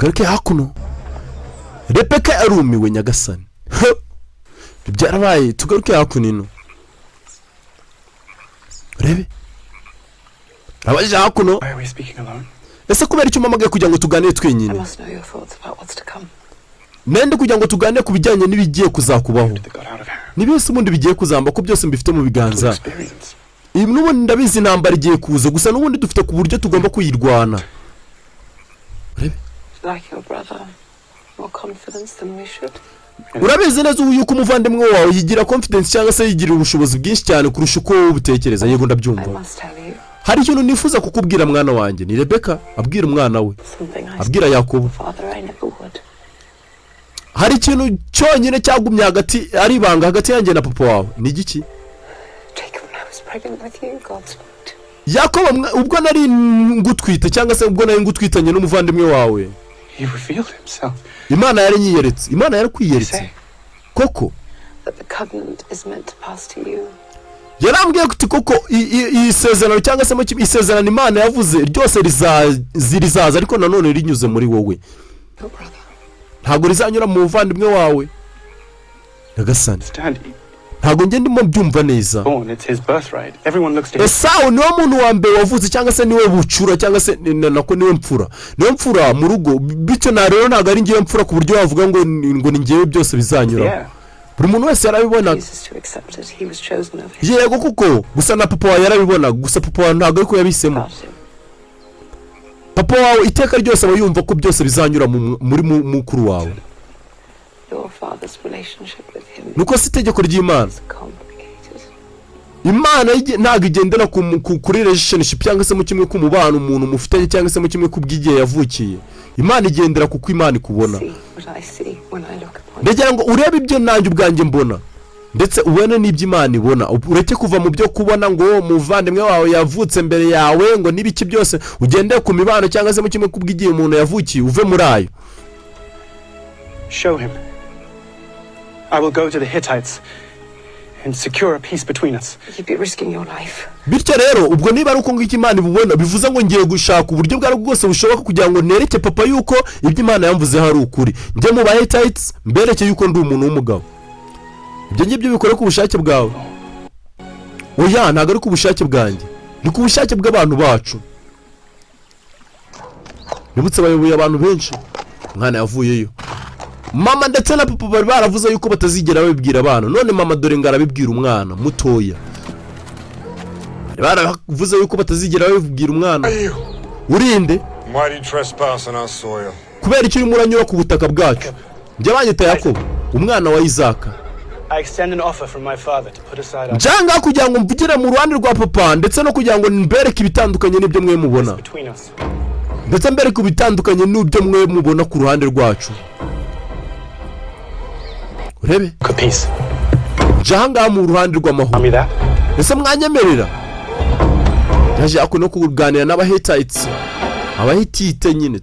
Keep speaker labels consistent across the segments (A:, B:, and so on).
A: tugaruke hakuno. Rebeka arumiwe nyagasani. Byarabaye tugaruke hakuno ino. Rebe. Abaje hakuno. Ese kubera icyo mama kugira ngo tuganire twenyine. Nende kugira ngo tuganire ku bijyanye n'ibigiye kuzakubaho. Nibese ubundi bigiye kuzamba ko byose mbifite mu biganza. Ibi n'ubundi ndabizi intambara igiye kuza gusa n'ubundi dufite ku buryo tugomba kuyirwana. Rebe. Urabizi neza yuko umuvandimwe wawe yigira confidence cyangwa se yigira ubushobozi bwinshi cyane kurusha uko ubutekereza. Yego ndabyumva. Hari ikintu nifuza kukubwira mwana wanjye. Ni Rebeka abwira umwana we. Abwira Yakobo. Hari ikintu cyonyine cyagumye hagati ari ibanga hagati yanjye na papa wawe. Ni igiki? Yakobo ubwo nari ngutwite cyangwa se ubwo nari ngutwitanye n'umuvandimwe wawe. Imana yari nyiyeretse. Imana yari kwiyeretse. Koko. Yarambwiye kuti koko isezerano cyangwa se isezerano Imana yavuze ryose rizaza ariko nanone rinyuze muri wowe. Ntago rizanyura mu muvandimwe wawe. Nagasani. Ntago nge ndimo byumva neza. Esau niwe muntu wa mbere wavuze cyangwa se niwe bucura cyangwa se nako niwe mfura. Niwe mfura mu rugo bityo na rero ntago ari ngiye mfura ku buryo wavuga ngo ni ngiye byose bizanyura. Buri muntu wese yarabibona. Yego kuko gusa na papa wawe yarabibona gusa papa wawe ntago ariko yabisemo. Papa wawe iteka ryose aba yumva ko byose bizanyura muri mukuru wawe. Nuko si itegeko ry'Imana. Imana ntago igendera kuri relationship cyangwa se mu kimwe k'umubano umuntu mufitanye cyangwa se mu kimwe kubwigiye yavukiye. Imana igendera kuko Imana ikubona. Ndagira ngo urebe ibyo nanjye ubwanjye mbona ndetse ubone n'ibyo Imana ibona. Ureke kuva mu byo kubona ngo muvandimwe wawe yavutse mbere yawe ngo nibiki byose ugende ku mibano cyangwa se mu kimwe kubwigiye umuntu yavukiye uve muri ayo.
B: Show him. I will go to the Hittites and secure a peace between us. You'd be risking your life.
A: Bityo rero ubwo niba ari uko ngiki Imana ibubona bivuze ngo ngiye gushaka uburyo bwari bwose bushoboka kugira ngo nereke papa yuko ibyo Imana yamvuze hari ukuri. Njye mu ba Hittites mbereke yuko ndi umuntu w'umugabo. Ibyo ngibyo bikore ku bushake bwawe. Oya ntago ari ku bushake bwanjye. Ni ku bushake bw'abantu bacu. Nibutse bayoboye abantu benshi. Mwana yavuyeyo. Mama ndetse na papa bari baravuze yuko batazigera babibwira abana. None mama dore ngarabibwira umwana mutoya. Baravuze yuko batazigera babibwira umwana. Urinde. Kubera icyo urimo uranyura ku butaka bwacu. Njye banyita Yakobo, umwana wa Isaka. Janga kugira ngo mvugire mu ruhande rwa papa ndetse no kugira ngo mbereke ibitandukanye n'ibyo mwe mubona. Ndetse mbereke ibitandukanye n'ibyo mwe mubona ku ruhande rwacu. Urebe?
B: Peace.
A: Janga mu ruhande rw'amahoro. Ese mwanyemerera? Yaje akuno kuganira n'aba Hittites. Aba Hittite nyine.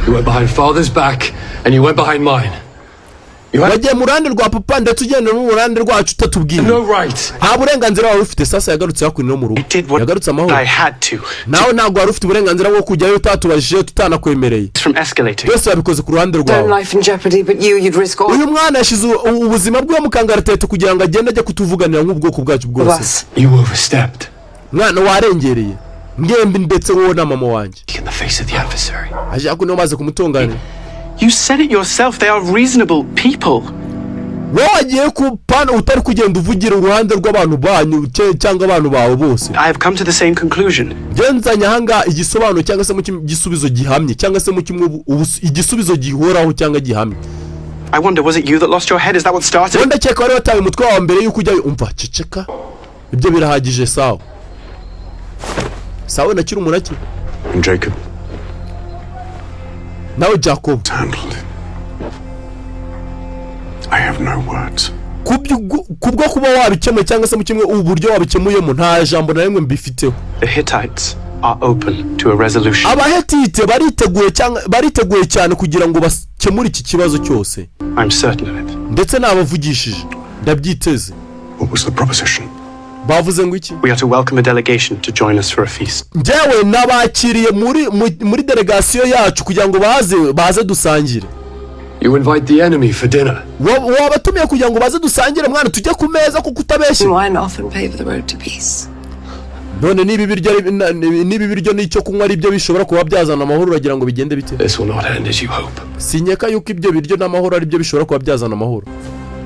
C: You went behind father's back and you went behind mine.
A: Wagiye mu ruhande rwa papa ndetse ugenda mu ruhande rwacu utatubwiye.
C: No right.
A: Nta burenganzira wawe ufite sasa yagarutse yakunino mu rugo. Yagarutse amahoro. Nawe ntabwo wari ufite uburenganzira bwo kujyayo utatubajije tutanakwemereye. Byose babikoze ku ruhande rwawe. Uyu mwana yashize ubuzima bwe mu kangaratete kugira ngo agende ajye kutuvuganira nk'ubwoko bwacu bwose.
C: You overstepped.
A: Mwana warengereye. Ngembi ndetse wowe na mama wanjye.
C: In the face of the adversary.
A: Aje akuno maze kumutongana.
B: You said it yourself, they are reasonable people.
A: Wagiye kupana utari kugenda uvugira uruhande rw'abantu banyu cyangwa abantu bawe bose.
B: I have come to the same conclusion.
A: Genzanya hanga igisobanuro cyangwa se mu gisubizo gihamye cyangwa se mu kimwe igisubizo gihoraho cyangwa gihamye.
B: I wonder, was it you that lost your head? Is that what started?
A: Wenda cyeka wari wataye umutwe wawe mbere yuko ujya umva ceceka. Ibyo birahagije sawa. Sawa nakiri umunaki.
C: And Jacob.
A: Nawe Jacob.
C: I have no words.
A: Kubwo kuba wabikemuye cyangwa se mu kimwe uburyo wabikemuyemo nta jambo na rimwe mbifiteho.
B: The Hittites are open to a resolution.
A: Aba Hittite bariteguye cyane kugira ngo bakemure iki kibazo cyose.
B: I'm certain of it.
A: Ndetse nabavugishije ndabyiteze.
C: What was the proposition?
A: bavuze ngo iki?
B: We are to welcome a delegation to join us for a feast.
A: Njyewe nabakiriye muri delegation yacu kugira ngo baze dusangire.
C: You invite the enemy for dinner.
A: Wabatumiye kugira ngo baze dusangire mwana tujye ku meza kuko utabeshye.
D: Wine often pave the road to peace.
A: None nibi biryo n'icyo kunywa ari byo bishobora kuba byazana amahoro uragira ngo bigende bite?
C: This will not end as you hope.
A: Sinyeka yuko ibyo biryo n'amahoro ari byo bishobora kuba byazana amahoro.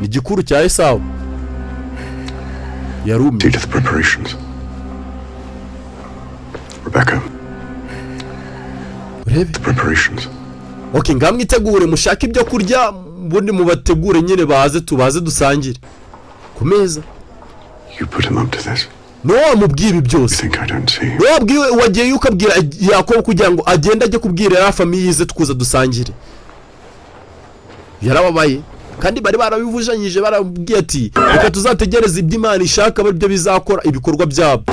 A: Ni gikuru cya Esau. Yarumi.
E: See to the preparations. Rebecca.
A: Urebe.
E: The preparations.
A: Okay, ngamwitegure mushaka ibyo kurya bundi mubategure nyine tubaze dusangire. Ku meza.
E: You put him up to this.
A: No mubwire byose.
E: Think I don't see.
A: No wabwiwe wagiye yukabwira Yakobo kugira ngo agenda ajye kubwira ya famille yize tukuza dusangire. Yarababaye kandi bari barabivujanyije barabwiye ati reka tuzategereza ibyo Imana ishaka byo bizakora ibikorwa byabo.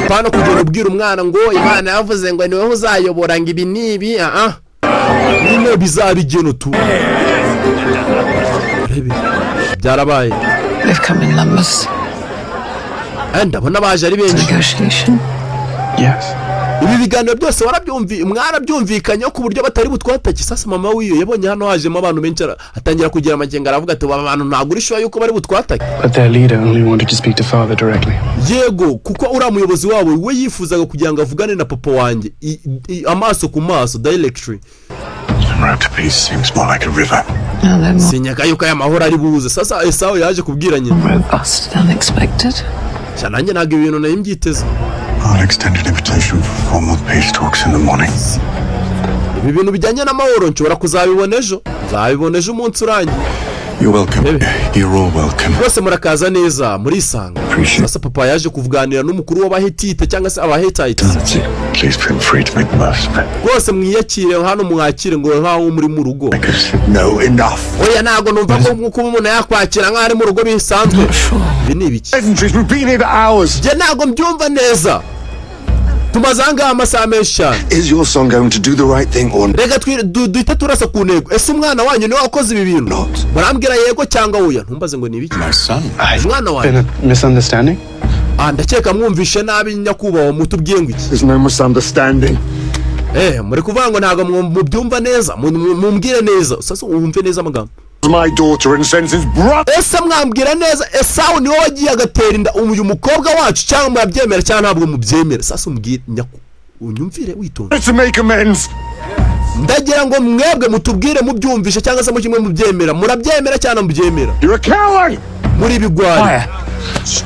A: Apana kugira ubwira umwana ngo Imana yavuze ngo niwe uzayobora ngo ibi nibi nino bizabigeno tu. Byarabaye.
D: They've come in numbers.
A: Ndabona baje ari benshi.
D: Negotiation.
B: Yes.
A: Ibi biganiro byose mwarabyumvikanye ku buryo batari butwatake. Sasa mama wiyo yabonye hano hajemo abantu benshi atangira kugira amakenga aravuga ati aba bantu ntago urishwa yuko bari butwatake.
B: But their leader only wanted to speak to father directly.
A: Yego kuko uri umuyobozi wabo we yifuzaga kugira ngo avugane na papa wanjye amaso ku maso directly.
E: The road to peace seems more like a river.
A: Sinyaka yuko aya mahoro ari buze. Sasa Esau yaje kubwiranye.
D: Robust and unexpected.
A: Cyane ntago ibintu nayo mbyiteze.
E: I'll extend an invitation for formal peace talks in the morning.
A: Ibi bintu bijyanye n'amahoro nshobora kuzabibona ejo. Nzabibona ejo umunsi urangiye.
E: You're welcome. You're all welcome.
A: Bose murakaza neza muri isanga. Sasa papa yaje kuvuganira n'umukuru w'abahitite cyangwa se abahetites.
E: Please feel free to make the most of it.
A: Bose mwiyakire hano mwakire ngo nkaho muri mu rugo.
E: No, enough.
A: Oya nago numva ko nkuko umuntu yakwakira nkaho ari mu rugo bisanzwe. Ibi ni ibiki?
E: We've been here for hours.
A: Je nago mbyumva neza. Tumazanga amasaha menshi cyane.
E: Is your son going to do the right thing or not?
A: Rega duhita turasa ku ntego. Ese umwana wanyu niwe wakoze ibi bintu? Barambwira yego cyangwa oya. Ntumbaze ngo ni ibiki?
E: My son.
A: Umwana
B: Been
A: wanyu.
B: a misunderstanding?
A: Ndakeka mwumvishe nabi nyakubahwa mutubwiye ngo iki?
E: There's no misunderstanding.
A: Muri kuvuga ngo ntago mubyumva neza, mumbwire neza. Sasa wumve neza amagambo.
E: My daughter and sends his brother.
A: Ese mwambwira neza Esau niwe wagiye agatera inda uyu mukobwa wacu cyangwa mwabyemera cyangwa ntabwo mubyemera? Sasa umbwire unyumvire witonze.
E: To make amends.
A: Ndagira ngo mwebwe mutubwire mubyumvishe cyangwa se mukimwe mubyemera. Murabyemera cyangwa mubyemera?
E: You're a coward.
A: Muri bigwari.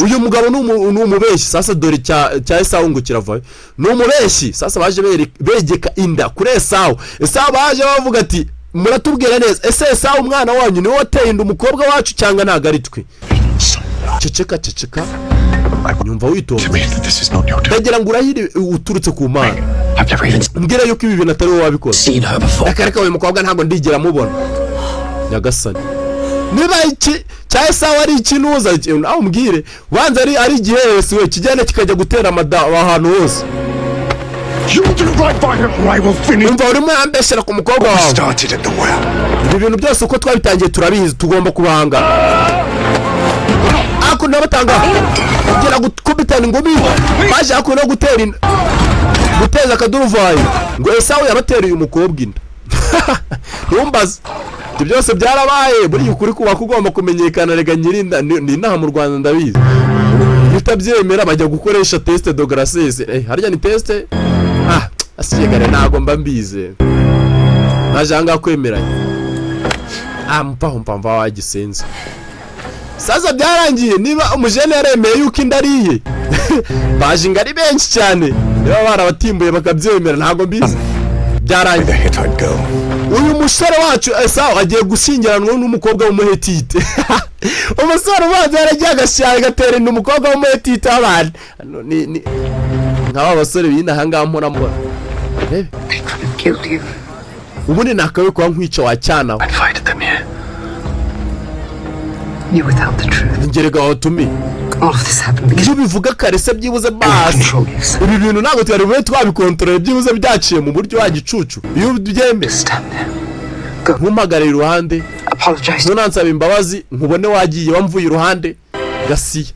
A: Uyu mugabo ni umubeshyi. Sasa dore cya Esau ngo kiravayo. Ni umubeshyi. Sasa baje begeka inda kuri Esau. Esau baje bavuga ati muratubwira neza ese Esau umwana wanyu niwe wateye inda umukobwa wacu cyangwa ntago ari twe? Ceceka nyumva witonze. Ndagira ngo urahire uturutse ku Mana. Mbwira yuko ibi bintu atari wowe wabikoze. Akareka uyu mukobwa ntago ndigera mubona. Nyagasani niba iki cya Esau ari ikinuza aho mbwire wanze ari igihese we kijyane kikajya gutera ahantu hose.
E: You do right by him or I will finish.
A: Umva urimo yambeshera ku mukobwa wawe.
E: Started at the well.
A: Ibi bintu byose uko twabitangiye turabizi tugomba kubanga. Ako nabatanga kugira gukubitana ingumi baje ako no guteza akaduruvayi ngo Esau yabatereye umukobwa inda. Numbaza ibyo byose byarabaye buri ukuri kuba kugomba kumenyekana rega nyirinda ni naha mu Rwanda ndabizi. Utabyemera bajya gukoresha test de grossesse. Harya ni test? Asigare nago mba mbize. Najanga kwemeranya. Mpamva wagisenze. Sasa byarangiye niba umujene yaremeye yuko indariye. Baje ngari benshi cyane. Niba barabatimbuye bakabyemera ntago mbize. Byarangiye. Uyu musore wacu Esau agiye gushyingiranwa n'umukobwa w'umuhetite. Umusore ubanza yaragiye agashyira gatera inda umukobwa w'umuhetite abana. Ni nk'aba basore b'inaha ngaha mpora. Ubundi nakawe kwa nkwica wa cyana.
C: I invited them here.
D: You without the truth.
A: Ngerega watumi.
D: All of this happened because
A: iyo bivuga kare se byibuze basi. Ibi bintu ntabwo twari bube twabikontorora byibuze byaciye mu buryo wagicucu. Iyo byemeye. Nkumagarira iruhande.
D: Apologize.
A: Ntunansaba imbabazi nkubone wagiye wamvuye iruhande. Gasiya.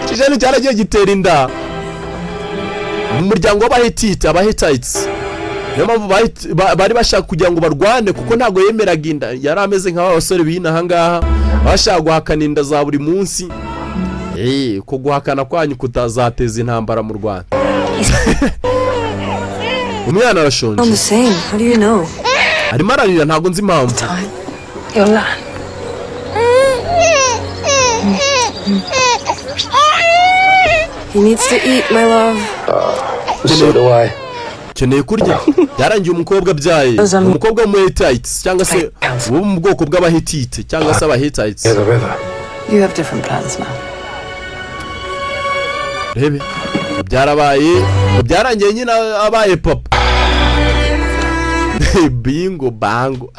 A: kijana cyaragiye gitera inda mu muryango w'Abahitite, Abahitites. Niyo mpamvu bari bashaka kugira ngo barwane kuko ntago yemeraga inda, yari ameze nk'abasore b'inaha ngaha bashaka guhakana inda za buri munsi. Ko guhakana kwanyu kutazateza intambara mu Rwanda. Umwana arashonje.
F: I'm the same. How do you know?
A: Arimo ararira ntago nzi impamvu.
D: You'll learn.
F: He needs to eat, my love.
C: So do I.
A: Keneye kurya. Yarangiye umukobwa byaye. Umukobwa wo mu Hittites cyangwa se wo mu bwoko bw'Abahitite cyangwa se Abahittites.
C: Near the river.
D: You have different plans now.
A: Rebe. Byarangiye nyine abaye papa. Bingo bango.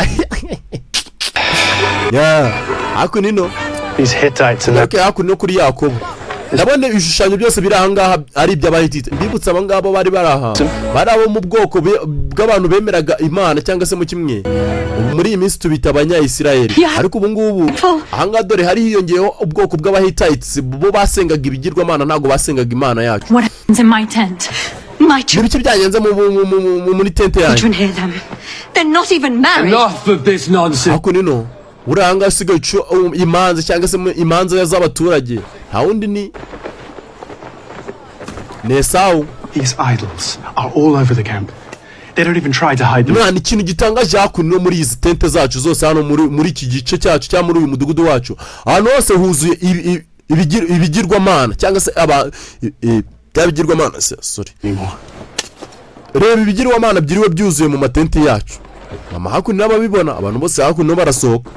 A: Ako nino.
B: These Hittites and
A: Okay, ako no kuri Yakobo. Ndabone ibishushanyo byose biri aha ngaha ari iby'Abahitite. Mbibutsa aba ngabo bari baraha. Bari abo mu bwoko bw'abantu bemeraga Imana cyangwa se mu kimwe. Muri iyi minsi tubita Abanya-Isirayeli. Ariko ubu ngubu aha ngaha dore hari hiyongeyeho ubwoko bw'Abahittites bo basengaga ibigirwamana ntago basengaga Imana yacu.
G: What happens in my tent? My
A: Nibiki byagenze muri tente yanyu.
G: children hear them. They're not even married.
C: Enough of this nonsense.
A: Ako nino. Uranga sigaye imanza cyangwa se imanza z'abaturage. Nta wundi ni Esau.
B: these idols are all over the camp. They don't even try to hide them.
A: Mwana ikintu gitangaje hakuno muri izi tente zacu zose hano muri iki gice cyacu cyangwa muri uyu mudugudu wacu. Ahantu hose huzuye ibigirwamana cyangwa se byabigirwamana sorry. Reba ibigirwamana byiriwe byuzuye mu matente yacu. Mama hakuno n'ababibona abantu bose hakuno barasohoka.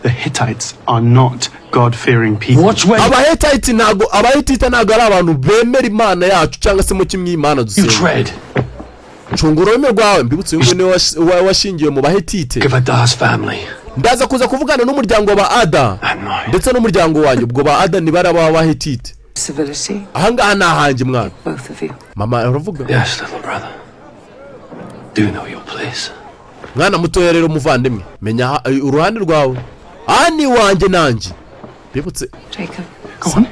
B: The Hittites are not God-fearing people.
C: Watch where
A: Abahitite ntago ari abantu bemera Imana yacu cyangwa se mu kimwe Imana
C: you
A: dusenga.
C: tread.
A: Cungura ururimi rwawe mbibutse yuko niwe washingiye mu Bahitite.
C: Give Adah's family.
A: Ndaza kuza kuvugana n'umuryango wa Ada
C: And mine.
A: ndetse n'umuryango wanyu ubwo ba Ada ni bari Abahitite.
D: Civility,
A: Aha ngaha nahanjye mwana.
D: both of you.
A: Mama aravuga.
C: Yes, little brother. Do know your place.
A: Mwana mutoya rero muvandimwe menya uruhande rwawe. Ani wanjye nanjye. Bibutse
D: Jacob.
B: Go on.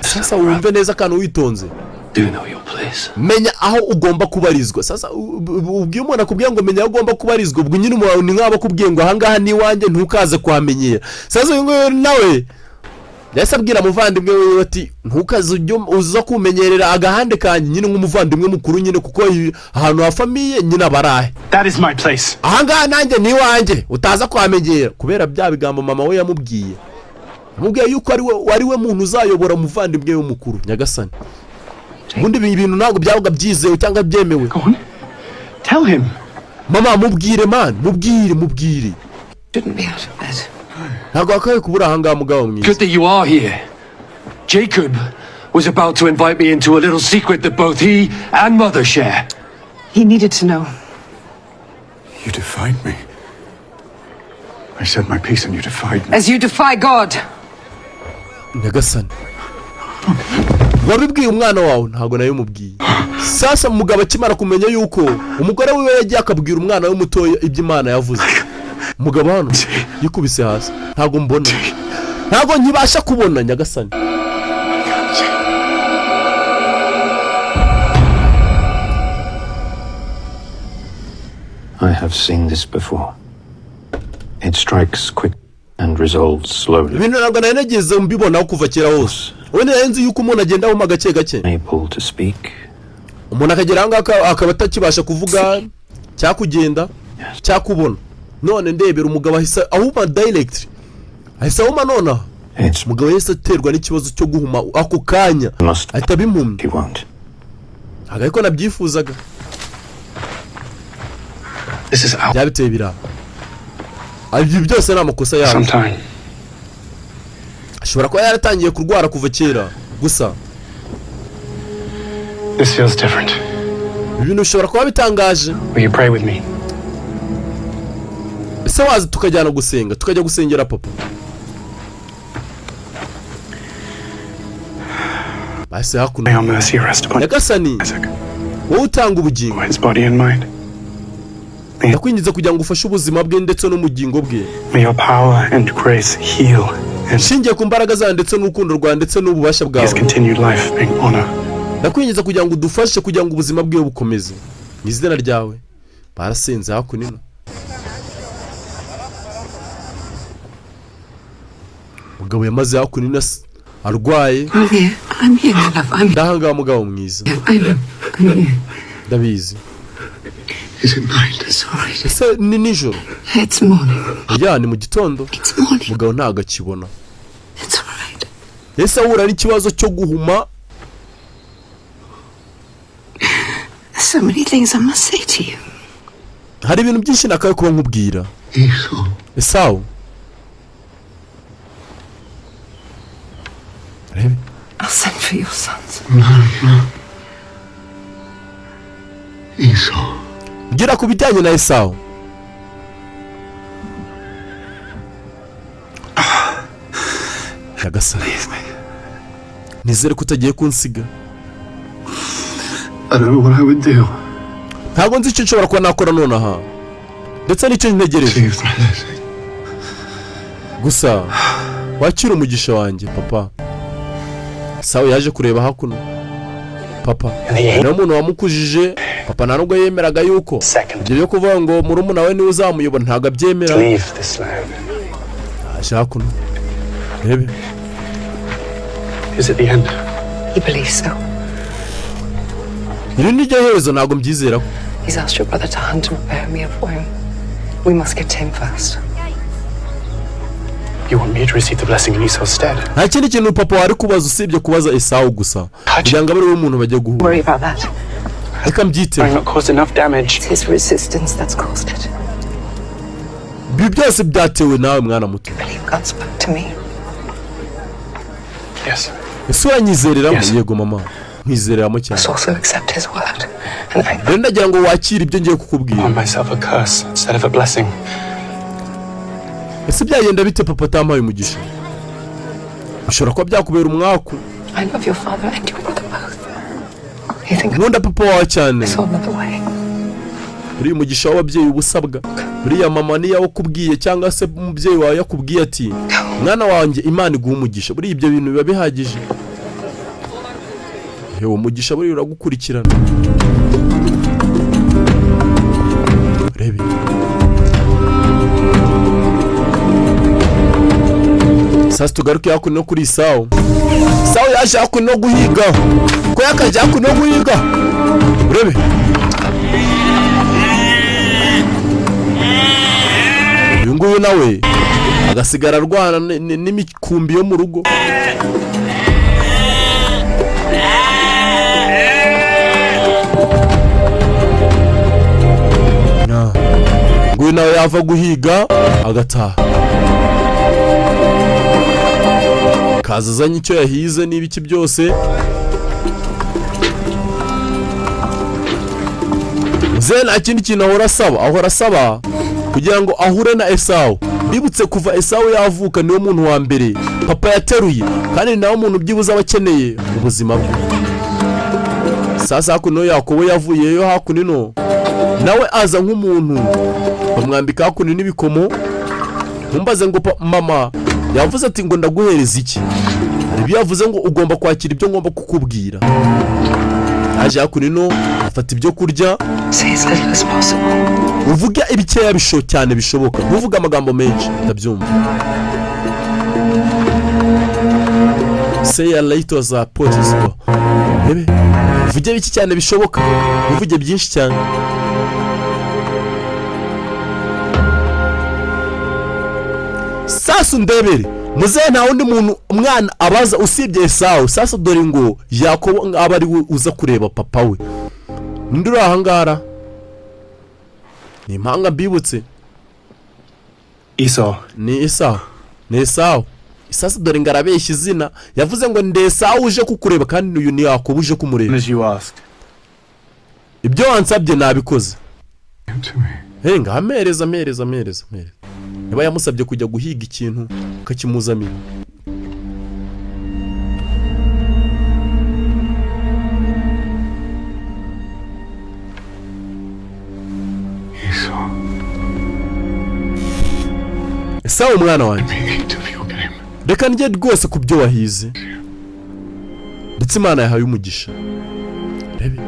A: sasa wumve neza kandi witonze.
C: Do know your place.
A: Menya aho ugomba kubarizwa. Sasa ubwiye umuntu akubwiye ngo menya aho ugomba kubarizwa ubwo nyine umuntu ni nk'abo kubwiye ngo aha ngaha ni wanjye ntukaze kuhamenyera. Sasa uyu nguyu nawe yahise abwira muvandimwe we ati ntukaze uza kumenyerera agahande kanjye nyine nk'umuvandimwe mukuru nyine kuko ahantu ha famiye nyine abarahe.
B: That is my place.
A: Aha ngaha nanjye ni wanjye utaza kuhamenyera kubera bya bigambo mama we yamubwiye. Yamubwiye yuko ari we muntu uzayobora umuvandimwe we mukuru Nyagasani. Ubundi ibintu ntabwo byabaga byizewe cyangwa byemewe.
B: Go on. Tell him.
A: Mama mubwire man mubwire.
D: Shouldn't be out of bed.
A: Ntabwo wakaye kubura aha ngaha mugabo mwiza.
C: Good that you are here. Jacob was about to invite me into a little secret that both he and Mother share.
D: He needed to know.
E: You defied me. I said my piece and you defied me.
D: As you defy God.
A: Nyagasani wabibwiye umwana wawe ntabwo nayo mubwiye. Sasa mugabo akimara kumenya yuko umugore wiwe yagiye akabwira umwana we mutoya ibyo Imana yavuze. Mugabo hano yikubise hasi. Ntabwo mbona. Ntabwo nkibasha kubona Nyagasani.
H: I have seen this before. It strikes quick and resolves slowly.
A: Ibintu ntabwo nanegeze mbibonaho kuva kera hose. Wene yanzi yuko umuntu agenda mu gake gake.
H: Able to speak.
A: Umuntu akagera aho akaba atakibasha kuvuga cyakugenda cyakubona. None ndebera umugabo ahisa ahuma direct. Ahisa ahuma nona. Umugabo yese aterwa n'ikibazo cyo guhuma ako kanya. Ahita bimpumye.
H: You won't.
A: Agako nabyifuzaga.
B: This is out.
A: Byabiteye bira. Ibyo byose ni amakosa yawe.
B: Sometime.
A: Ashobora kuba yaratangiye kurwara kuva kera gusa.
B: This feels different.
A: Ibintu bishobora kuba bitangaje.
B: Will you pray with me?
A: Ese waza tukajyana gusenga tukajya gusengera papa. Basi hakuno.
B: May your mercy rest upon
A: Nyagasani
B: Isaac.
A: wowe utanga ubugingo.
B: His body and mind.
A: Ndakwinjiza kugira ngo ufashe ubuzima bwe ndetse n'umugingo bwe.
B: May your power and grace heal
A: nshingiye ku mbaraga zawe ndetse n'urukundo rwawe ndetse n'ububasha
B: his
A: bwawe
B: continued life bring honor.
A: ndakwinjiza kugira ngo udufashe kugira ngo ubuzima bwiwe bukomeze mu izina ryawe. Barasenze hakuno umugabo yamaze hakuno arwaye.
D: I'm here, my love. I'm here.
A: ndahangaha mugabo mwiza
D: I'm here.
A: ndabizi.
E: Is it night?
D: It's all right.
A: ese ni nijoro?
D: It's morning.
A: ya ni mu gitondo.
D: It's morning.
A: mugabo ntago akibona.
D: It's all right.
A: ese ahura n'ikibazo cyo guhuma.
D: There's so many things I must say to you.
A: hari ibintu byinshi nakaye kuba nkubwira.
E: Esau.
A: Esau. rebe
D: I'll send for your sons.
E: Esau.
A: gira ku bijyanye na Esau. Yagasana. nizere ko utagiye kunsiga.
E: I don't know what I would do.
A: ntabwo nzi icyo nshobora kuba nakora nonaha ndetse n'icyo ntegereje.
E: Please, my blessing.
A: gusa wakira umugisha wanjye papa. Esau yaje kureba hakuno papa niyo muntu wamukujije papa nta nubwo yemeraga yuko ibyo byo kuvuga ngo murumuna we niwe uzamuyobora ntabwo abyemera.
B: Leave this land.
A: aje hakuno rebe.
B: Is it the end?
D: He believes so.
A: iri ni ryo herezo ntabwo mbyizera ko.
D: He's asked your brother to hunt and prepare me a womb. We must get to him first.
B: You want me to receive the blessing in Esau's stead?
A: nta kindi kintu papa wari kubaza usibye kubaza Esau gusa kugira ngo abe ariwe muntu bajya guhura.
D: Worry about that.
A: reka mbyiteho.
B: I've not caused enough damage.
D: It's his resistance that's caused it.
A: ibi byose byatewe nawe mwana muto.
D: Believe God spoke to me.
B: Yes.
A: ese uranyizereramo?
B: Yes.
A: yego mama nkwizereramo cyane.
D: Must also accept his word. And I
A: rero ndagira ngo wakire ibyo ngiye kukubwira.
B: On myself a curse instead of a blessing.
A: ese byagenda bite papa atampaye umugisha? bishobora kuba byakubera umwaku.
D: I love your father and your brother both. You think
A: nkunda papa wawe cyane.
D: I saw another way?
A: uriya umugisha w'ababyeyi uba usabwa. uriya mama niyo wakubwiye cyangwa se umubyeyi wawe yakubwiye ati mwana wanjye imana iguha umugisha, buriya ibyo bintu biba bihagije. yewe umugisha buriya uragukurikirana. rebe sasa tugaruke hakuno kuri Esau. Esau yaje hakuno guhiga ko yakajya hakuno guhiga. urebe uyu nguyu nawe agasigara arwana n'imikumbi yo mu rugo. nguyu nawe yava guhiga agataha kaza azanye icyo yahize n'ibiki byose. muzehe nta kindi kintu ahora asaba kugira ngo ahure na Esau. bibutse kuva Esau yavuka niwe muntu wa mbere papa yateruye kandi nawe umuntu byibuze aba akeneye mu buzima bwe. sasa hakuno Yakobo yavuyeyo hakuno nawe aza nk'umuntu bamwambika hakuno n'ibikomo. ntumbaze ngo mama yavuze ati ngo ndaguhereza iki. hari ibyo yavuze ngo ugomba kwakira ibyo ngomba kukubwira. aje hakuno afata ibyo kurya.
D: Say as little as possible.
A: uvuge ibikeya cyane bishoboka ntuvuge amagambo menshi ndabyumva. say a little as possible. bebe uvuge biki cyane bishoboka uvuge byinshi cyane. sasa ndebere muzehe nta wundi muntu umwana abaza usibye Esau. sasa dore ngo Yakobo aba ari we uza kureba papa we. ndi uri ahangara ni impanga mbibutse.
B: Esau.
A: ni Esau. sasa dore ngo arabeshya izina yavuze ngo ndi Esau uje kukureba kandi uyu ni Yakobo uje kumureba.
B: As you asked.
A: ibyo wansabye nabikoze.
E: To me.
A: ngaha mpereza. niba yamusabye kujya guhiga ikintu ukakimuzamira.
E: Esau.
A: Esau umwana wanjye.
E: Make it of your game.
A: reka njye rwose ku byo wahize ndetse Imana yahaye umugisha. Rebe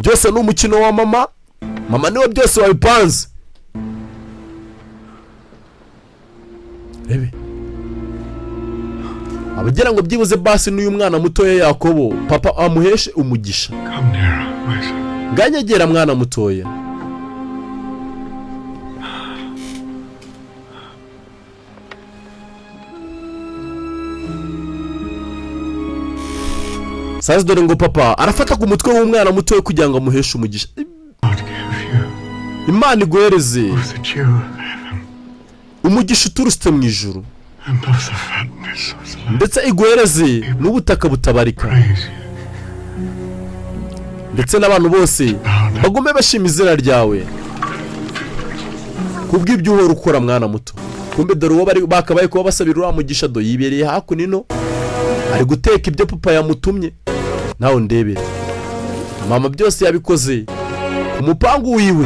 A: byose ni umukino wa mama niwe byose wabipanze. Rebe abagira ngo byibuze basi n'uyu mwana mutoya Yakobo papa amuheshe umugisha. Nganyegera mwana mutoya. Sasa dore ngo papa arafata ku mutwe w'umwana mutoya kugira ngo amuheshe umugisha. Imana iguhereze umugisha uturutse mu ijuru ndetse iguhereze n'ubutaka butabarika ndetse n'abantu bose bagume bashima izina ryawe kubw'ibyo uhora ukora mwana muto. Kumbe dore uwo bakabaye kuba basabira uriya mugisha do yibereye hakunino ari guteka ibyo papa yamutumye. Nawe ndebere mama byose yabikoze ku mupangu wiwe.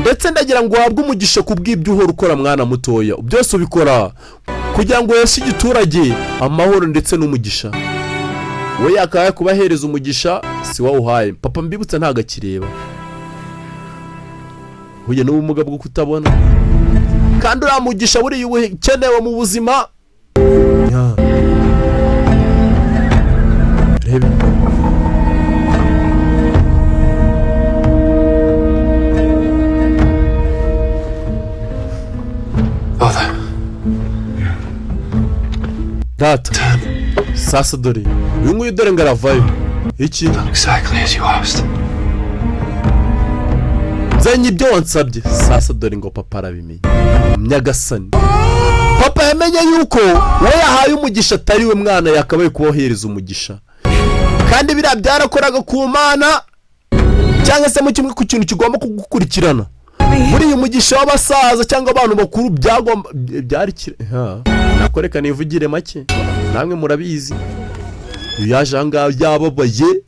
A: Ndetse ndagira ngo uhabwe umugisha kubw'ibyo uhora ukora mwana mutoya. Byose ubikora kugira ngo uheshe igiturage amahoro ndetse n'umugisha. We yakabaye kubahereza umugisha si wawuhaye. Papa mbibutse ntago akireba, huye n'ubumuga bwo kutabona, kandi uriya mugisha buriya ukenewe mu buzima. Rebe data sasa dore uyu nguyu dore ngo aravayo iki nzanye ibyo wansabye. Sasa dore ngo papa arabimenye Nyagasani. Papa yamenye yuko we yahaye umugisha atari we mwana yakabaye kubohereza umugisha, kandi biriya byarakoraga ku Mana cyangwa se mu kimwe ku kintu kigomba kugukurikirana. Muri uyu mugisha w'abasaza cyangwa abantu bakuru byagomba byari nakoreka nivugire make namwe murabizi. Yaje anga yababaye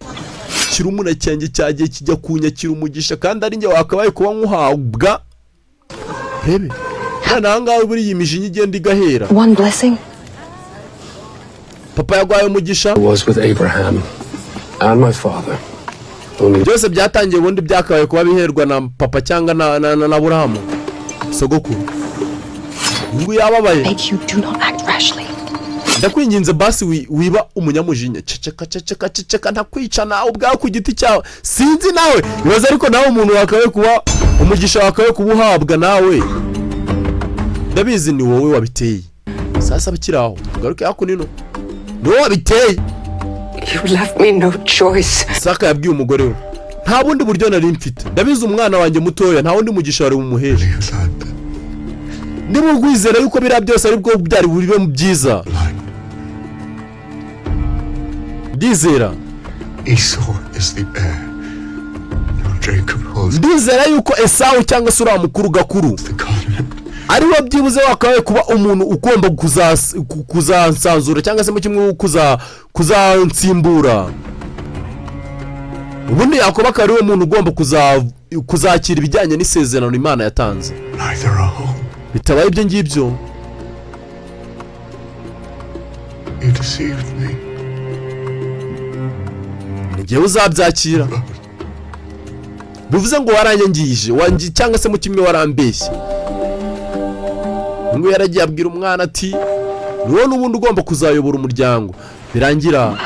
A: kirumuna cyanjye cyagiye kijya kunyakira umugisha kandi ari nge wakabaye kuba nkuhabwa. Rebe nanga buri yimijinya igenda igahera.
D: One blessing.
A: Papa yagwaye umugisha.
H: I was with Abraham and my father.
A: Byose byatangiye ubundi byakabaye kuba biherwa na papa cyangwa na Aburahamu sogokuru. Ngo yababaye.
D: Make you do not act rashly.
A: Ndakwinginze basi wiba umunyamujinya. Ceceka ntakwica nawe ubwawe ku giti cyawe. Sinzi nawe ibaza ariko nawe umuntu wakabaye kuba umugisha wakabaye kubuhabwa nawe. Ndabizi ni wowe wabiteye. Sasa bakiraho ugaruke hakunino ni wowe wabiteye.
D: You left me no choice.
A: Saka yabwiye umugore we nta bundi buryo nari mfite. Ndabizi umwana wanjye mutoya nta wundi mugisha wari mumuheje. Ndimugwizera yuko bira byose ari bwo byari buribe mu byiza. Ndizera
E: Esau is the heir. Now Jacob holds
A: ndizera yuko Esau cyangwa se uriya mukuru gakuru
E: the covenant.
A: ari we byibuze wakabaye kuba umuntu ugomba kuzansanzura cyangwa se mu kimwe kuzansimbura. Ubundi Yakobo akaba ari we muntu ugomba kuzakira ibijyanye n'isezerano Imana yatanze.
E: Neither are home.
A: Bitabaye ibyo ngibyo
E: You deceived me.
A: ngewe uzabyakira. Bivuze ngo waranyangije cyangwa se mu kimwe warambeshye. Ngo yaragiye abwira umwana ati niwe n'ubundi ugomba kuzayobora umuryango. Birangira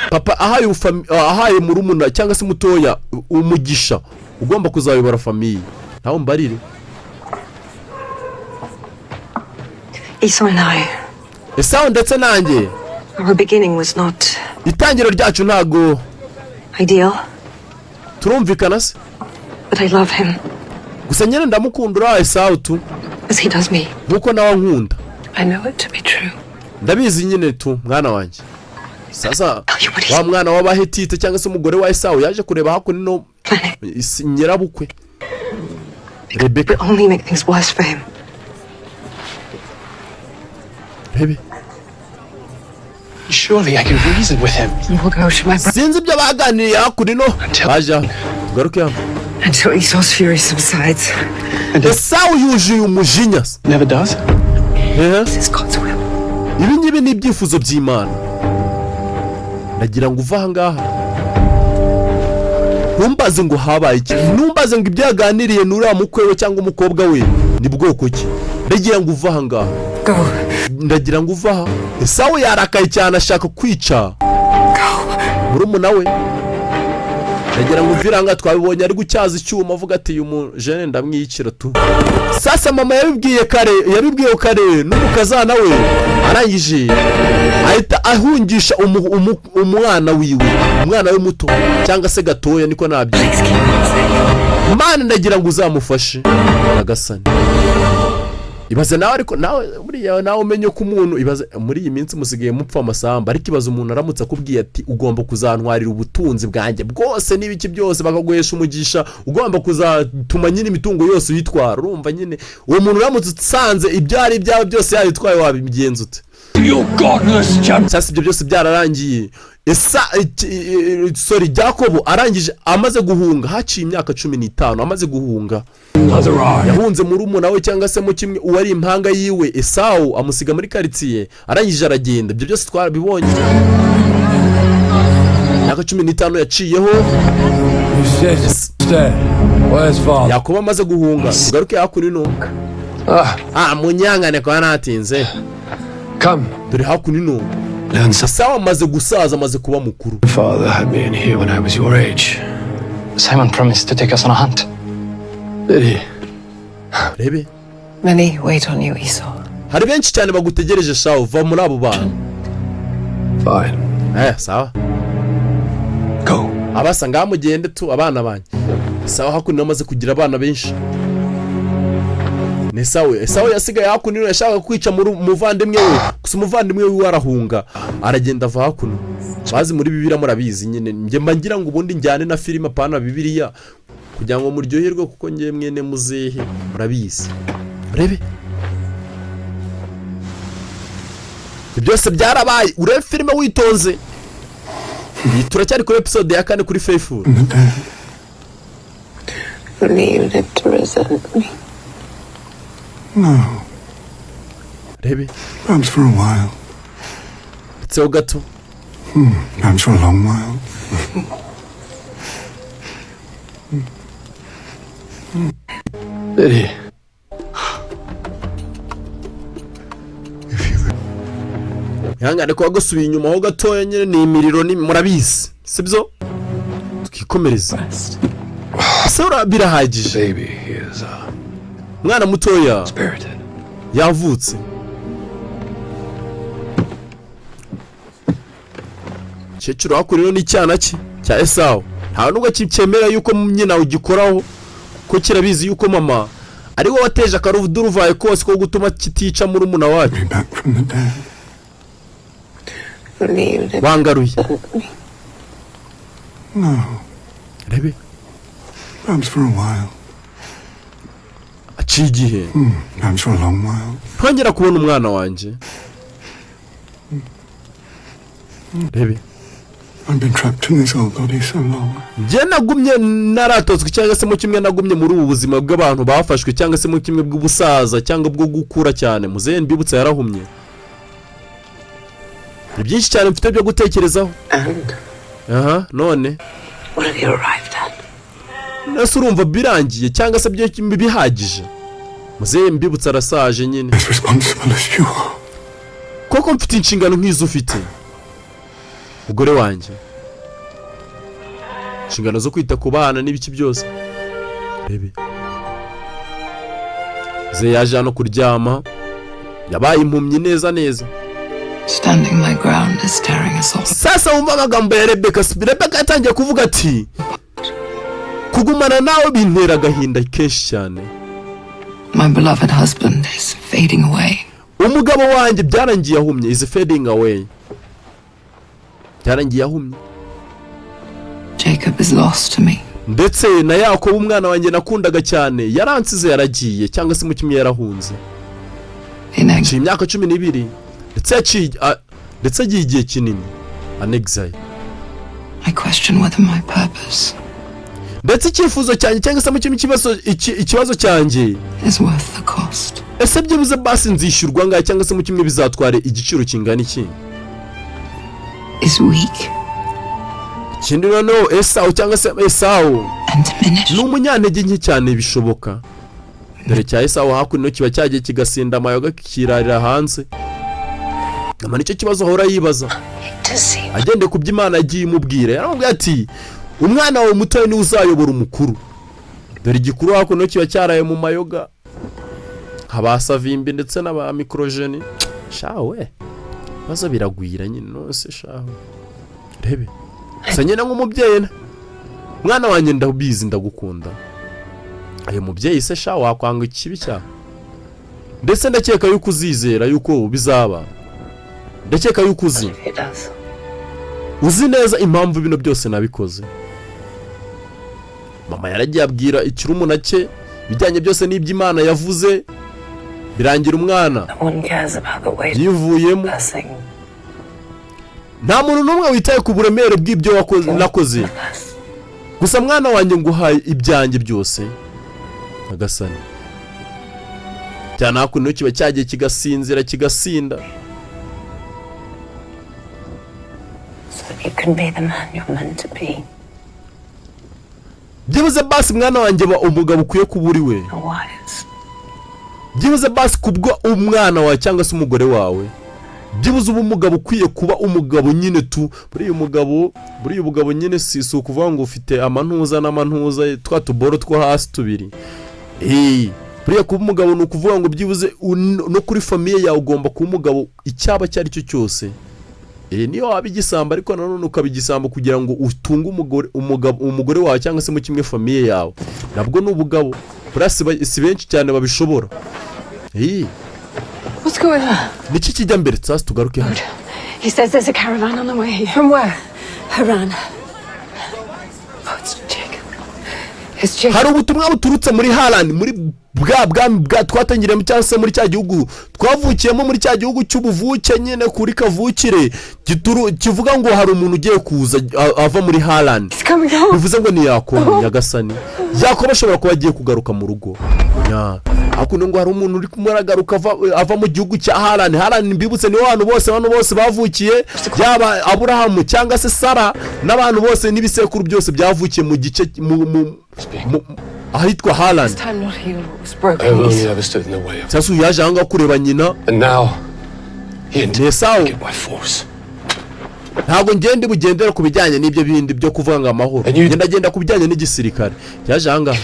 A: papa ahaye murumuna cyangwa se mutoya umugisha ugomba kuzayobora famiye. Ntawe mbarire.
D: Esau and I.
A: Esau ndetse nanjye.
D: Our beginning was not
A: Itangiro ryacu ntago
D: ideal.
A: Turumvikana se?
D: But I love him.
A: Gusa nyine ndamukunda uriya Esau tu.
D: As he does me.
A: Nkuko nawe nkunda.
D: I know it to be true.
A: Ndabizi nyine tu mwana wanjye. Sasa wa mwana w'Abahetite cyangwa se umugore wa Esau yaje kureba hakunino nyirabukwe Rebecca.
D: It will only make things worse for him.
A: Bebe
B: Surely I can reason with him.
D: You will go to my brother
A: sinzi ibyo baganiriye hakurino baje tugaruke hano
D: until Esau's fury subsides.
A: Esawu yuzuye umujinya
B: Never does.
D: This is God's will.
A: ibi ngibi ni ibyifuzo by'Imana ndagira ngo uva aha ngaha ntumbaze ngo habaye iki ntumbaze ngo ibyo yaganiriye n'uriya mukwe we cyangwa umukobwa we ni bwoko ki ndagira ngo uva aha ngaha ndagira ngo uva aha Esawu yarakaye cyane ashaka kwica murumuna we ndagira ngo uviranga twabibonye ari gucyaza icyuma avuga ati uyu mujene ndamwiyicira tu sasa mama yabibwiye kare n'umukazana we arangije ahita ahungisha umwana we muto cyangwa se gatoya niko nabyo Mana ndagira ngo uzamufashe agasani ibaze nawe ariko nawe umenye ko umuntu ibaze muri iyi minsi musigaye mupfa amasamba ariko ibaze umuntu aramutse akubwiye ati ugomba kuzantwarira ubutunzi bwanjye bwose n'ibiki byose bakaguhesha umugisha ugomba kuzatuma nyine imitungo yose uyitwara urumva nyine uwo muntu uramutse usanze ibyari ibyawe byose yabitwaye wabigenza ute cyase ibyo byose byararangiye Jacobo arangije amaze guhunga haciye imyaka 15 amaze guhunga yahunze muri umuna we cyangwa se mu kimwe uwari impanga yiwe Esawu amusiga muri quartier arangije aragenda ibyo byose twarabibonye imyaka 15 yaciyeho Yakobo amaze guhunga tugaruke hakuno munyangane kwa natinze
C: Come.
A: Dore hakuno Esawu amaze gusaza amaze kuba mukuru
C: Father had me in here when I was your age.
B: Simon promised to take us on a hunt.
C: Did he?
A: Rebe
D: Many wait on you, Esau.
A: hari benshi cyane bagutegereje Esawu va muri abo bantu
C: Fine.
A: sawa
C: Go.
A: abasa ngamugende tu abana banje Esawu hakuno amaze kugira abana benshi Esawu yasigaye hakuno yashaka kwica umuvandimwe we gusa umuvandimwe we warahunga aragenda ava hakuno bazi muri Bibiliya murabizi nyine nge mbangira ngo ubundi njyane na filime apana Bibiliya kugira ngo muryoherwe kuko ngiye mwene muzehe murabizi rebe byose byarabaye urebe filime witonze turacyari kuri episode ya 4 kuri Faithful
D: Believed it to resent me.
E: No.
A: Rebe
E: Perhaps for a while.
A: Tseho gato
E: Perhaps for a long while.
C: Did he?
A: Yangane ko agasubiye inyuma ho gatoya nyine ni imiriro ni murabizi sibyo tukikomereza sura birahagije
C: Baby is
A: mwana mutoya
C: spirited.
A: yavutse Cecuru hakurino ni cyana cya Esawu nta nubwo kicyemera yuko nyina ugikoraho ko kirabizi yuko mama ari wowe wateje akaruvuduruvaye kose ko gutuma kitica muri umuna wacu
E: Be back from the dead.
D: Believed it
A: wangaruye
D: to resent me.
E: No.
A: rebe
E: Perhaps for a while.
A: aciye igihe
E: Perhaps for a long while.
A: ntongera kubona umwana wanjye rebe
E: I've been trapped in this old body so long.
A: njye nagumye naratozwe cyangwa se mu kimwe nagumye muri ubu buzima bw'abantu bafashwe cyangwa se mu kimwe bw'ubusaza cyangwa bwo gukura cyane muzehe mbibutse yarahumye ni byinshi cyane mfite byo gutekerezaho
D: And
A: none
D: what have you arrived at?
A: nase urumva birangiye cyangwa se byo bihagije muzehe mbibutse arasaje nyine
E: As responsible as you are.
A: koko mfite inshingano nk'izo ufite mugore wanjye inshingano zo kwita ku bana n'ibiki byose rebe ze yaje hano kuryama yabaye impumyi neza
D: Standing my ground is tearing us all.
A: sasa wumva amagambo ya Rebeka yatangiye kuvuga ati kugumana nawe bintera agahinda kenshi cyane
D: My beloved husband is fading away.
A: umugabo wanjye byarangiye ahumye is fading away byarangiye ahumye
D: Jacob is lost to me.
A: ndetse na Yakobo umwana wanjye nakundaga cyane yaransize yaragiye cyangwa se mu kimwe yarahunze
D: In
A: imyaka 12 ndetse ndetse agiye igihe kinini anexile.
D: I question whether my purpose
A: ndetse icyifuzo cyanjye cyangwa se mu ikibazo cyanjye
D: is worth the cost.
A: ese byibuze basi nzishyurwa ngahe cyangwa se mu kimwe bizatwara igiciro kingana iki?
D: Is weak
A: ikindi noneho Esawu cyangwa se Esawu
D: and diminished.
A: ni umunyantege nke cyane bishoboka, dore cya Esawu hakuno kiba cyagiye kigasinda amayoga kikirarira hanze. Nama nicyo kibazo ahora yibaza agende ku by'Imana yagiye imubwira. Yaramubwiye ati umwana wawe muto ni uzayobora umukuru, dore igikuru hakuno kiba cyaraye mu mayoga habasavimbi ndetse n'aba mikrogeni. Shawe baza biragwira nyine nose shawe rebe sanye nk'umubyeyi na mwana wanjye ndabizi ndagukunda. Ayo mubyeyi se sha wakwanga ikibi cyawe, ndetse ndakeka yuko uzizera yuko bizaba, ndakeka yuko uzi neza impamvu bino byose nabikoze. Mama yaragiye abwira ikirumuna cye bijyanye byose n'iby'Imana yavuze, birangira umwana yivuyemo. Nta muntu n'umwe witaye ku buremere bw'ibyo nakoze, gusa mwana wanjye nguhaye ibyanjye byose Agasani. cyane hakuno kiba cyagiye kigasinzira kigasinda.
D: You can be the man you're meant to be.
A: Byibuze basi mwana wanjye ba umugabo ukwiye kuba uri we. Byibuze basi kubwo umwana wawe cyangwa se umugore wawe. Byibuze ubu umugabo ukwiye kuba umugabo nyine tu. Buriya umugabo nyine si ukuvuga ngo ufite amantuza n'amantuza twa tuboro two hasi tubiri. Buriya kuba umugabo ni ukuvuga ngo byibuze no kuri famiye yawe ugomba kuba umugabo icyaba cyari cyo cyose. Niyo waba igisamba ariko nanone ukabigisamba kugira ngo utunge umugore wawe cyangwa se mu kimwe famiye yawe, nabwo ni ubugabo. Si benshi cyane babishobora.
F: What's going on?
A: Niki kijya mbere tsasi tugaruke hano.
F: He says there's a caravan on the way here. From where? Haran. Oh, it's Jacob. It's Jacob.
A: Hari ubutumwa buturutse muri Haran, muri bwa twatangiremo cyangwa se muri cya gihugu twavukiyemo, muri cya gihugu cy'ubuvuke nyine kuri kavukire kivuga ngo hari umuntu ugiye kuza ava muri Haran. Bivuze ngo ni Yakobo Nyagasani. Yakobo ashobora kuba agiye kugaruka mu rugo. Hakuno ngo hari umuntu uri kumuragaruka ava mu gihugu cya Haran. Haran mbibutse ni abantu bose bavukiye, yaba Aburahamu cyangwa se Sara n'abantu bose n'ibisekuru byose byavukiye mu gice ahitwa Haran. Sasa yaje hanga kureba nyina. Esawu ntabwo ngende bugendera ku bijyanye n'ibyo bindi byo kuvuga ngo amahoro, ngenda ku bijyanye n'igisirikare. Yaje hanga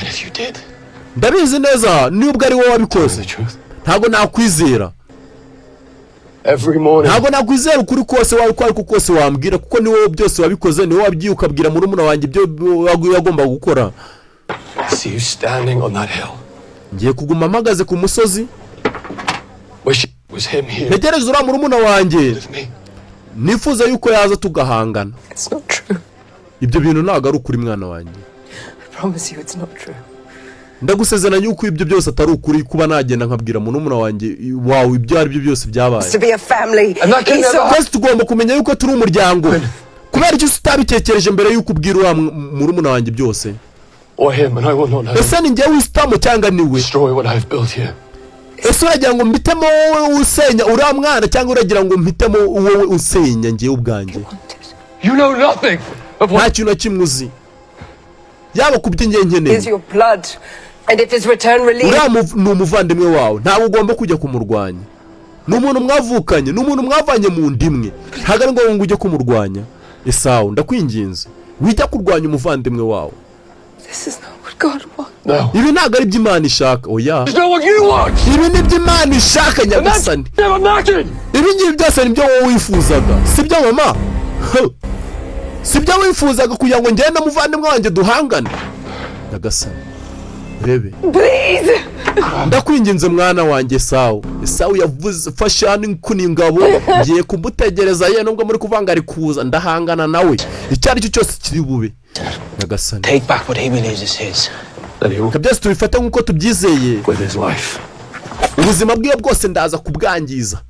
A: ndabizi neza nubwo ari wowe wabikoze, ntabwo nakwizera. Ntabwo nakwizera ukuri kose wawe uko ariko kose wambwira, kuko ni wowe byose wabikoze, ni wowe wabyiye ukabwira murumuna wanjye ibyo yagomba gukora.
C: See you standing on that hill.
A: Ngiye kuguma mpagaze ku musozi.
C: Wish it was him here.
A: Ntegereza uriya murumuna wanjye, nifuza yuko yaza tugahangana.
D: It's not true.
A: Ibyo bintu ntabwo ari ukuri mwana wanjye.
D: I promise you it's not true.
A: Ndagusezeranya yuko ibyo byose atari ukuri, kuba nagenda nkabwira murumuna wanjye wawe ibyo ari byo byose byabaye.
D: To be a family.
A: Twese tugomba kumenya yuko turi umuryango. Kubera icyo utabitekereje mbere yuko ubwira uriya murumuna wanjye byose.
C: Or him, and I will not know.
A: Ese ni njye wisitamo cyangwa ni we?
C: Destroy what I've built here.
A: Ese uragira ngo mpitemo wowe usenya uriya mwana cyangwa uragira ngo mpitemo wowe usenya njye ubwanjye?
C: You know nothing of what.
A: Nta kintu na kimwe uzi, yaba kubyo njye nkeneye.
D: Is your blood, and if his return release.
A: Uriya ni umuvandimwe wawe, ntabwo ugomba kujya kumurwanya. Ni umuntu mwavukanye, ni umuntu mwavanye mu ndimwe, ntabwo ari ngombwa ngo ujye kumurwanya. Esawu ndakwinginze wijya kurwanya umuvandimwe wawe.
D: This is not what God wants.
C: No.
A: Ibi ntabwo ari iby'Imana ishaka. Oya,
C: It's not what you want.
A: ibi ni iby'Imana ishaka Nyagasani.
C: Never mattered.
A: Ibi ngibi byose nibyo wowe wifuzaga, sibyo mama? Sibyo wifuzaga kugira ngo ngende muvandimwe wanjye duhangane Nyagasani. Bebe
D: Please.
A: ndakwinginze mwana wanjye Esawu. Esawu yavuze fashani nkuni ngabo, ngiye kumutegereza ye nubwo muri kuvanga ari kuza, ndahangana nawe icyari cyo cyose kiri bube Nyagasani.
I: Take back what he believes is his.
C: Then he will
A: Kabyose tubifata nkuko tubyizeye.
C: with his life.
A: Ubuzima bwiwe bwose ndaza kubwangiza.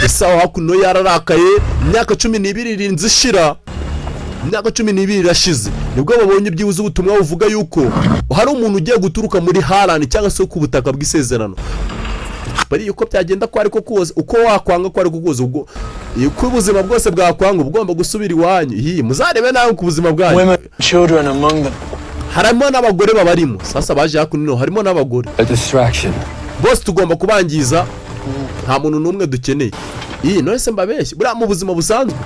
A: isaho hakuno yararakaye. Imyaka 12 irinze ishira, imyaka 12 irashize nibwo babonye byibuze ubutumwa buvuga yuko hari umuntu ugiye guturuka muri Harani cyangwa se ku butaka bw'isezerano. Bari uko byagenda ko ariko kuza uko wakwanga ko ariko kuza ubwo uko ubuzima bwose bwakwanga ugomba gusubira iwanyu. Muzarebe nawe ku buzima bwanyu.
C: Women, children among them.
A: Harimo n'abagore babarimo. Sasa baje hakuno harimo n'abagore.
C: A distraction.
A: Bose tugomba kubangiza. Nta muntu n'umwe dukeneye. None se mbabeshye buriya mu buzima busanzwe.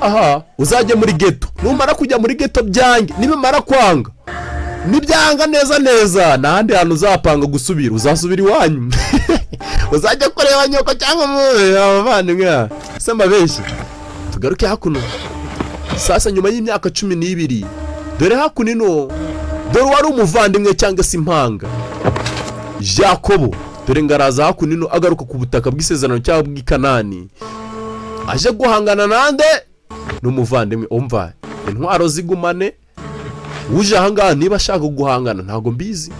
A: Aha uzajya muri ghetto. Numara kujya muri ghetto byange nibimara kwanga. Nibyanga neza nahandi hantu uzapanga gusubira uzasubira iwanyu. Uzajya kureba nyoko cyangwa abavandimwe. Se mbabeshye tugaruke hakuno. Sasa nyuma y'imyaka 12 dore hakuno dore wari umuvandimwe cyangwa se impanga Jacobo. Dore ngaraza hakuno agaruka ku butaka bw'isezerano cyangwa bw'ikanani aje guhangana nande n'umuvandimwe. Umva intwaro zigumane uje ahangaha niba ashaka guhangana ntago mbizi.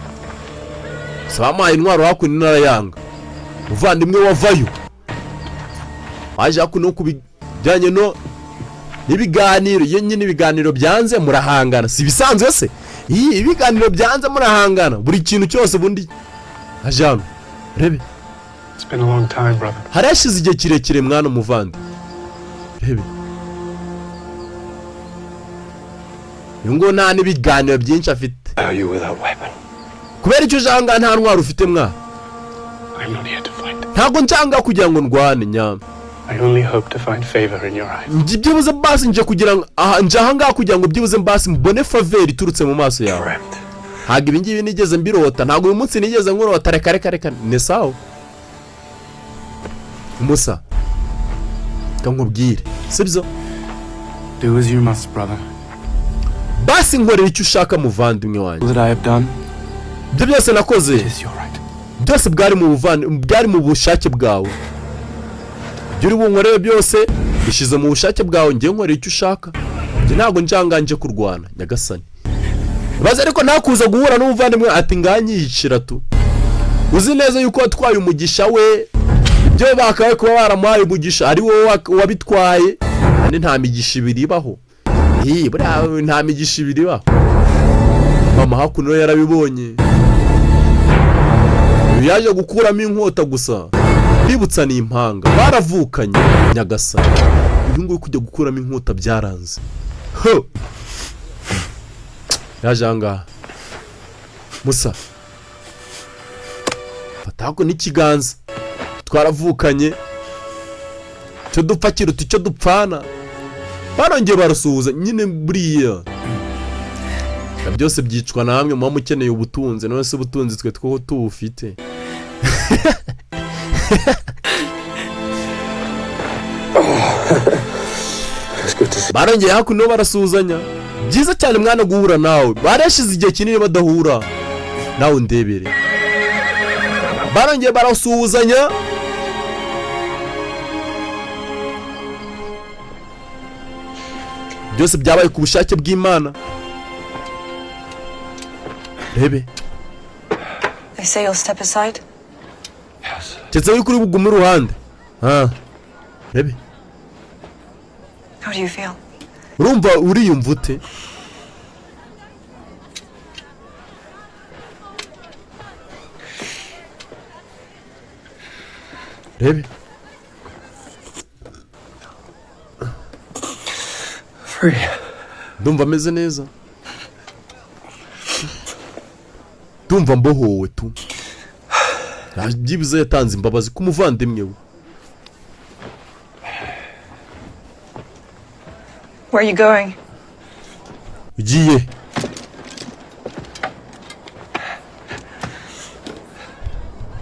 A: Sama intwaro hakuno narayanga umuvandimwe wavayo aje hakuno kubijyanye no ibiganiro nyine ibiganiro byanze murahangana si bisanzwe se. Ibiganiro byanze murahangana buri kintu cyose bundi ajano rebe.
B: It's been a long time, brother.
A: Harashize igihe kirekire mwana muvandi rebe. Ngo nta nibiganiro byinshi afite.
C: Are you without weapon?
A: Kubera icyo janga nta ntwaro ufite mwa.
B: I'm not here to fight.
A: Ntago njanga kugira ngo ndwane nyama.
B: I only hope to find favor in your eyes.
A: Byibuze basi nje kugira ngo njahanga kugira ngo byibuze basi mbone favor iturutse mu maso yawe. Ntago ibingibi nigeze mbirota, ntago uyu munsi nigeze nkurota reka ne sawa. Musa kankubwire sibyo.
E: Do as you must, brother.
A: Basi nkorera icyo ushaka muvandimwe wanjye.
E: All that I have done,
A: ibyo byose nakoze
E: is your right.
A: byose bwari mu bushake bwawe. Uri bunkoreye byose bishize mu bushake bwawe. Ngiye nkorera icyo ushaka. Nge ntago njanganje kurwana nyagasani. Baza ariko nakuza guhura n'umuvandimwe ati nganyicira tu. Uzi neza yuko watwaye umugisha we. Ibyo bakaye kuba baramuhaye umugisha ari wowe wabitwaye. Kandi nta migisha ibiri ibaho. Buriya nta migisha ibiri ibaho. Mama hakuno yarabibonye. Yaje gukuramo inkota gusa. Bibutsa ni impanga baravukanye nyagasani. Uyu nguyu kujya gukuramo inkota byaranze. Yaje anga Musa fatako n'ikiganza twaravukanye cyo dupfa kiruta icyo dupfana. Barongeye barasuhuza nyine buriya byose byicwa na hamwe mu mukeneye ubutunzi. None se ubutunzi twe two tubufite. Barongeye hakuno barasuhuzanya. Byiza cyane mwana guhura nawe. Barashize igihe kinini badahura. Nawe ndebere. Barongeye barasuhuzanya. Byose byabaye ku bushake bw'Imana. Rebe.
D: They say you'll step aside.
C: Yes.
A: Cyetse yuko uri bugume uruhande. Rebe.
D: How do you feel?
A: Urumva uriyumva ute? Rebe.
C: Free.
A: Ndumva meze neza. Ndumva mbohowe tu. Byibuze yatanze imbabazi ku muvandimwe we.
D: Where are you going?
A: Ugiye.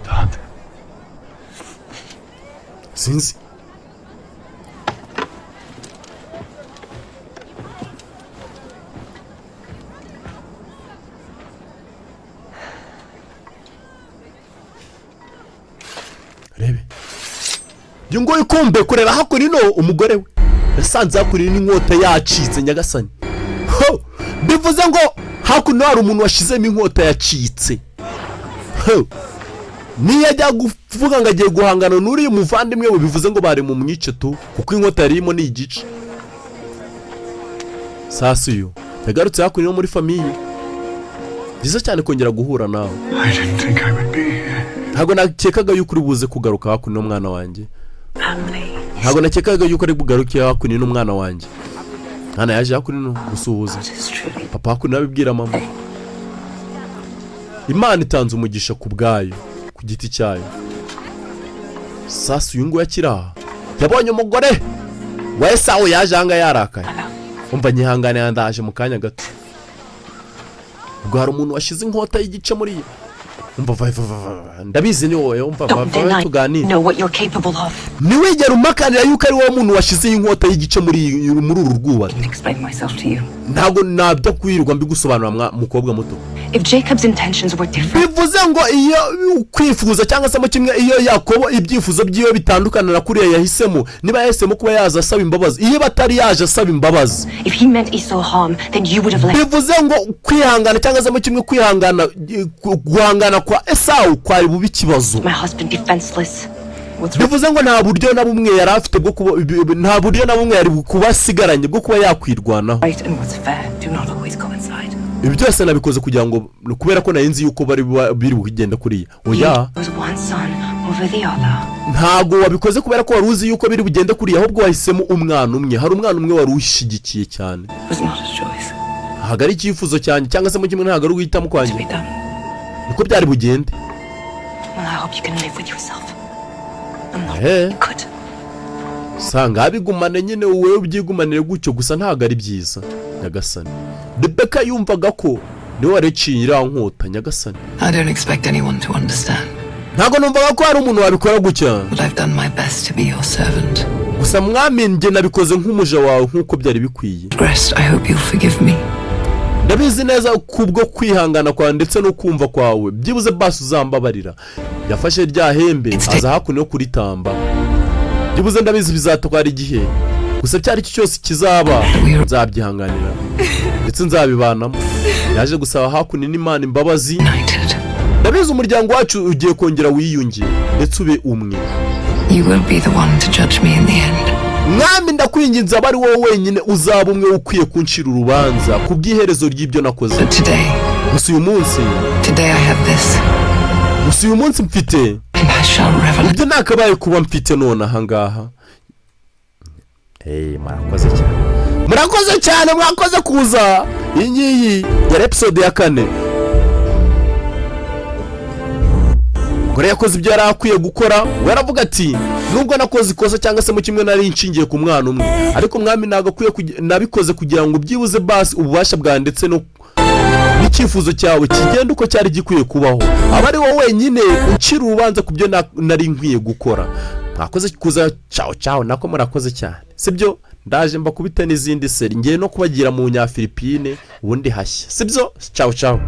C: Dad.
A: Sinzi. Rebe. Yungoye kombe kurera hakurino umugore we. Yasanze hakurino inkota yacitse nyagasani. Bivuze ngo hakuno hari umuntu washizemo inkota yacitse. niyo ajya kuvuga ngo agiye guhangana n'uriya muvandimwe we bivuze ngo bari mu mwice tu kuko inkota yarimo ni igice. Sasa uyu yagarutse hakuno muri famiye. Byiza cyane kongera guhura nawe. Ntabwo nakekaga yuko uri buze kugaruka hakuno n'umwana wanjye. Ntabwo nakekaga yuko ari bugaruke hakuno n'umwana wanjye. Hana yaje hakuno gusuhuza. Papa hakuno abibwira mama. Imana itanze umugisha ku bwayo ku giti cyayo. Sasa uyu ngo yakira yabonye umugore wa Esau yaje hanga yarakaye. Umva nyihangane yandaje mu kanya gato. Ubwo hari umuntu washize inkota y'igice muri yo. Umva ndabizi ni wowe umva tuganira.
G: Know what you're capable of.
A: Niwigera umakanira yuko ari wowe muntu washize inkota y'igice muri uru rwuba.
D: Explain myself to you.
A: Ntabwo nabyo kwirirwa mbigusobanura mukobwa muto.
G: If Jacob's intentions were different.
A: Bivuze ngo iyo kwifuza cyangwa se mu kimwe iyo Yakobo ibyifuzo byiwe bitandukana na kuriya yahisemo niba yahisemo kuba yaza asaba imbabazi iyo batari yaje asaba imbabazi.
G: If he meant Esau harm, then you would have left.
A: Bivuze ngo kwihangana cyangwa se mu kimwe kwihangana guhangana kwa Esau kwari bubi ikibazo.
G: My husband defenseless.
A: Bivuze ngo nta buryo na bumwe yari afite bwo kuba nta buryo na bumwe yari kubasigaranye bwo kuba yakwirwanaho.
D: Right and what's fair do not always coincide.
A: Ibi byose nabikoze kugira ngo kubera ko narinzi yuko biri bugenda kuriya. Oya. Ntago wabikoze kubera ko waruzi yuko biri bugende kuriya ahubwo wahisemo umwana umwe. Hari umwana umwe wari ushigikiye cyane. Hagari icyifuzo cyanjye cyangwa se mu kimwe ntago ari guhitamo kwanjye. Niko byari bugende. Sanga abigumane nyine wowe ubyigumanire gutyo gusa ntago ari byiza Nyagasani. Rebecca yumvaga ko niwe wareciye irankota Nyagasani.
D: I don't expect anyone to understand.
A: Ntago numvaga ko hari umuntu wabikora gutya.
D: But I've done my best to be your servant.
A: Gusa mwami nge nabikoze nk'umuja wawe nkuko byari bikwiye.
D: Rest, I hope you'll forgive me.
A: Ndabizi neza kubwo kwihangana kwa ndetse no kumva kwawe byibuze basi uzambabarira. Yafashe rya hembe aza hakuno kuritamba. Byibuze ndabizi bizatwara igihe. Gusa cyari cyo cyose kizaba nzabyihanganira ndetse nzabibanamo. Yaje gusaba hakuno n'Imana imbabazi. Ndabizi umuryango wacu ugiye kongera wiyunge ndetse ube umwe.
D: You will be the one to judge me in the end.
A: Mwami ndakwinginze abari wowe wenyine uzaba umwe ukwiye kunshira urubanza kubw'iherezo ry'ibyo nakoze. Gusa uyu munsi
D: today I have this.
A: Gusa uyu munsi mfite ibyo nakabaye kuba mfite none aha ngaha. Murakoze cyane mwakoze kuza. Iyi ya episode ya 4. Gore yakoze ibyo yari akwiye gukora. Waravuga ati nubwo nakoze ikosa cyangwa se mu kimwe nari inshingiye ku mwana umwe ariko mwami nago kwiye nabikoze kugira ngo byibuze basi ububasha bwa ndetse no n'icyifuzo cyawe kigenda uko cyari gikwiye kubaho. Abari wowe wenyine ucira urubanza kubyo nari nkwiye gukora. Mwakoze kuza ciao nako murakoze cyane. Sibyo ndaje mbakubita n'izindi seri ngiye no kubagira mu nya Philippine ubundi hashya. Sibyo ciao.